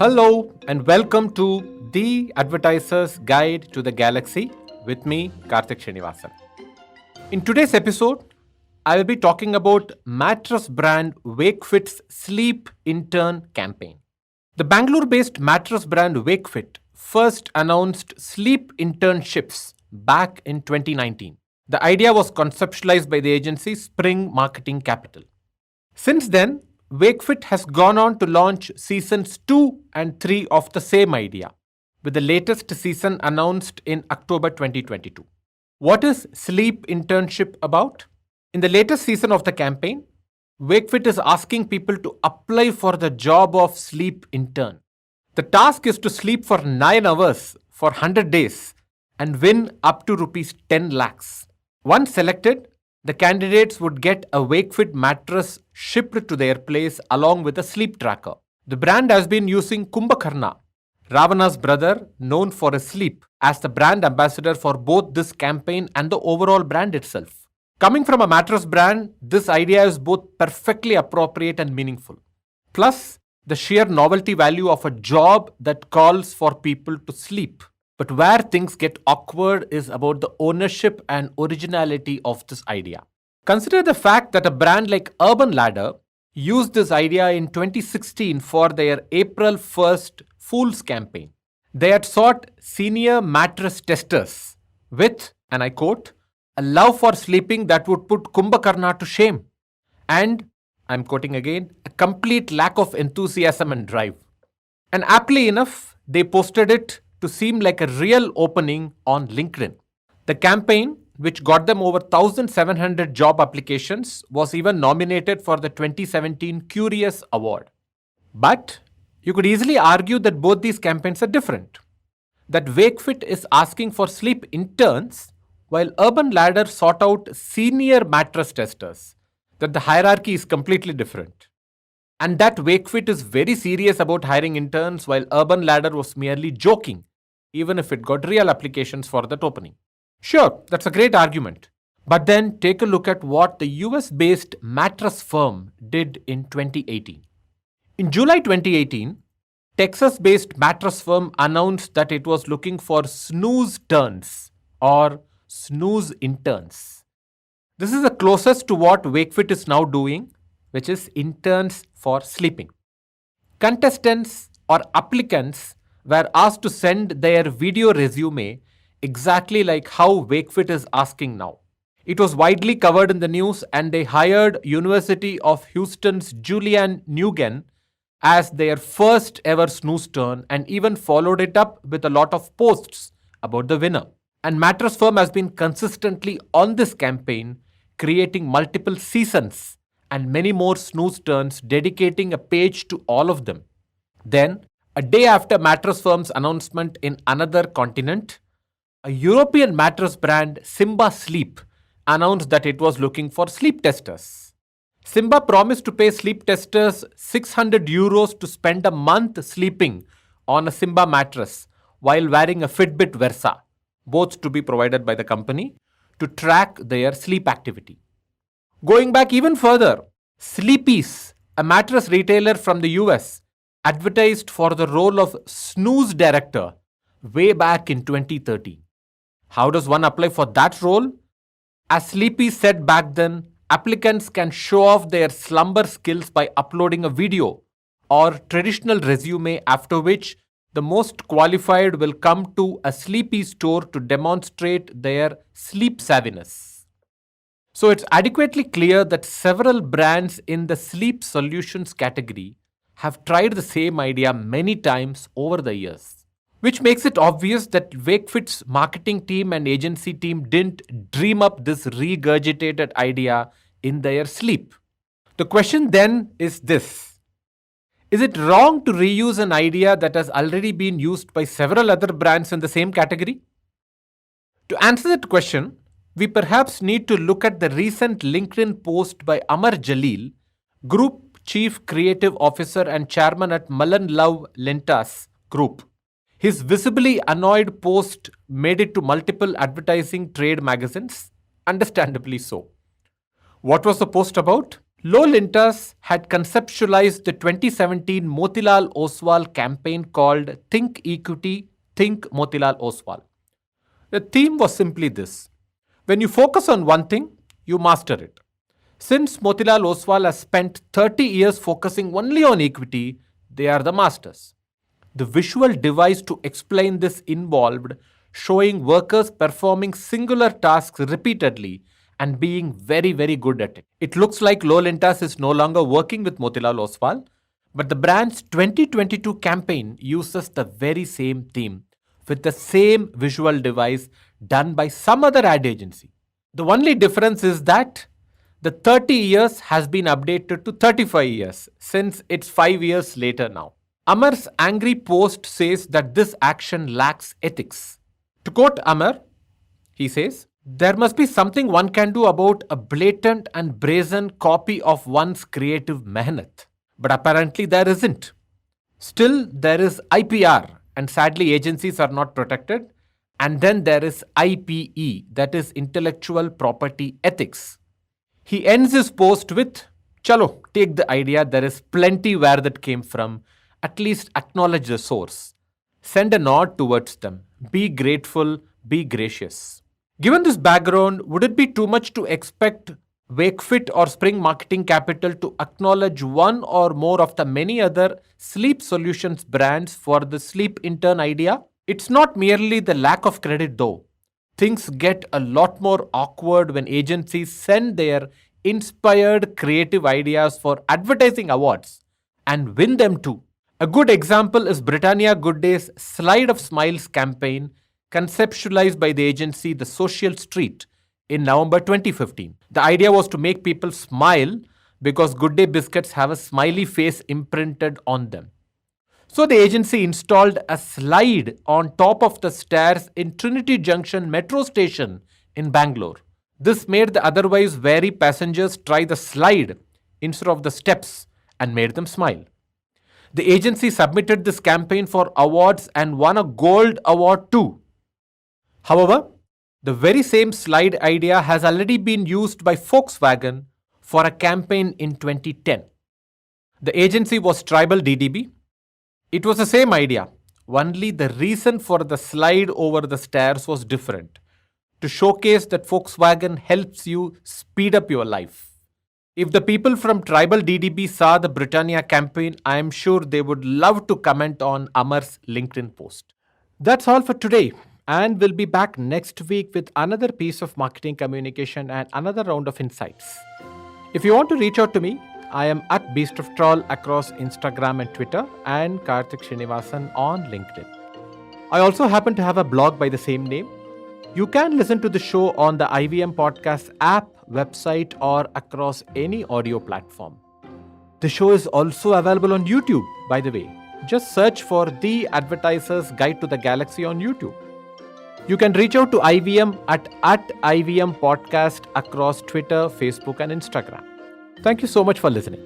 Hello and welcome to the Advertiser's Guide to the Galaxy with me, Karthik Srinivasan. In today's episode, I will be talking about mattress brand Wakefit's Sleep Intern campaign. The Bangalore-based mattress brand Wakefit first announced sleep internships back in 2019. The idea was conceptualized by the agency Spring Marketing Capital. Since then, Wakefit has gone on to launch seasons 2 and 3 of the same idea, with the latest season announced in October 2022. What is Sleep Internship about? In the latest season of the campaign, Wakefit is asking people to apply for the job of sleep intern. The task is to sleep for 9 hours for 100 days and win up to rupees 10 lakhs. Once selected, the candidates would get a Wakefit mattress shipped to their place along with a sleep tracker. The brand has been using Kumbhakarna, Ravana's brother, known for his sleep, as the brand ambassador for both this campaign and the overall brand itself. Coming from a mattress brand, this idea is both perfectly appropriate and meaningful. Plus, the sheer novelty value of a job that calls for people to sleep. But where things get awkward is about the ownership and originality of this idea. Consider the fact that a brand like Urban Ladder used this idea in 2016 for their April 1st Fools campaign. They had sought senior mattress testers with, and I quote, a love for sleeping that would put Kumbhakarna to shame. And, I'm quoting again, a complete lack of enthusiasm and drive. And aptly enough, they posted it to seem like a real opening on LinkedIn. The campaign, which got them over 1,700 job applications, was even nominated for the 2017 Curious Award. But you could easily argue that both these campaigns are different. That Wakefit is asking for sleep interns, while Urban Ladder sought out senior mattress testers. That the hierarchy is completely different. And that Wakefit is very serious about hiring interns, while Urban Ladder was merely joking, even if it got real applications for that opening. Sure, that's a great argument. But then take a look at what the US-based Mattress Firm did in 2018. In July 2018, Texas-based Mattress Firm announced that it was looking for Snoozeterns or snooze interns. This is the closest to what Wakefit is now doing, which is interns for sleeping. Contestants or applicants were asked to send their video resume exactly like how Wakefit is asking now. It was widely covered in the news and they hired University of Houston's Julian Nguyen as their first ever Snoozetern and even followed it up with a lot of posts about the winner. And Mattress Firm has been consistently on this campaign, creating multiple seasons and many more Snoozeterns, dedicating a page to all of them. Then, a day after Mattress Firm's announcement in another continent, a European mattress brand, Simba Sleep, announced that it was looking for sleep testers. Simba promised to pay sleep testers 600 euros to spend a month sleeping on a Simba mattress while wearing a Fitbit Versa, both to be provided by the company, to track their sleep activity. Going back even further, Sleepy's, a mattress retailer from the US, advertised for the role of snooze director way back in 2013. How does one apply for that role? As Sleepy said back then, applicants can show off their slumber skills by uploading a video or traditional resume, after which the most qualified will come to a Sleepy store to demonstrate their sleep savviness. So it's adequately clear that several brands in the sleep solutions category have tried the same idea many times over the years, which makes it obvious that Wakefit's marketing team and agency team didn't dream up this regurgitated idea in their sleep. The question then is this: is it wrong to reuse an idea that has already been used by several other brands in the same category? To answer that question, we perhaps need to look at the recent LinkedIn post by Amar Jalil, Group Chief Creative Officer and Chairman at Mullen Love Lentas Group. His visibly annoyed post made it to multiple advertising trade magazines, understandably so. What was the post about? Lintas had conceptualized the 2017 Motilal Oswal campaign called Think Equity, Think Motilal Oswal. The theme was simply this: when you focus on one thing, you master it. Since Motilal Oswal has spent 30 years focusing only on equity, they are the masters. The visual device to explain this involved showing workers performing singular tasks repeatedly and being very, very good at it. It looks like Lolintas is no longer working with Motilal Oswal, but the brand's 2022 campaign uses the very same theme with the same visual device done by some other ad agency. The only difference is that the 30 years has been updated to 35 years since it's 5 years later now. Amar's angry post says that this action lacks ethics. To quote Amar, he says, "There must be something one can do about a blatant and brazen copy of one's creative mehnat." But apparently there isn't. Still, there is IPR, and sadly agencies are not protected. And then there is IPE, that is intellectual property ethics. He ends his post with, "Chalo, take the idea, there is plenty where that came from. At least acknowledge the source. Send a nod towards them. Be grateful, be gracious." Given this background, would it be too much to expect Wakefit or Spring Marketing Capital to acknowledge one or more of the many other sleep solutions brands for the sleep intern idea? It's not merely the lack of credit though. Things get a lot more awkward when agencies send their inspired creative ideas for advertising awards and win them too. A good example is Britannia Good Day's Slide of Smiles campaign, conceptualized by the agency The Social Street in November 2015. The idea was to make people smile because Good Day biscuits have a smiley face imprinted on them. So the agency installed a slide on top of the stairs in Trinity Junction metro station in Bangalore. This made the otherwise wary passengers try the slide instead of the steps and made them smile. The agency submitted this campaign for awards and won a gold award too. However, the very same slide idea has already been used by Volkswagen for a campaign in 2010. The agency was Tribal DDB. It was the same idea, only the reason for the slide over the stairs was different, to showcase that Volkswagen helps you speed up your life. If the people from Tribal DDB saw the Britannia campaign, I am sure they would love to comment on Amar's LinkedIn post. That's all for today, and we'll be back next week with another piece of marketing communication and another round of insights. If you want to reach out to me, I am at Beast of Troll across Instagram and Twitter, and Karthik Srinivasan on LinkedIn. I also happen to have a blog by the same name. You can listen to the show on the IVM Podcast app, website, or across any audio platform. The show is also available on YouTube, by the way. Just search for The Advertiser's Guide to the Galaxy on YouTube. You can reach out to IVM at IVM Podcast across Twitter, Facebook, and Instagram. Thank you so much for listening.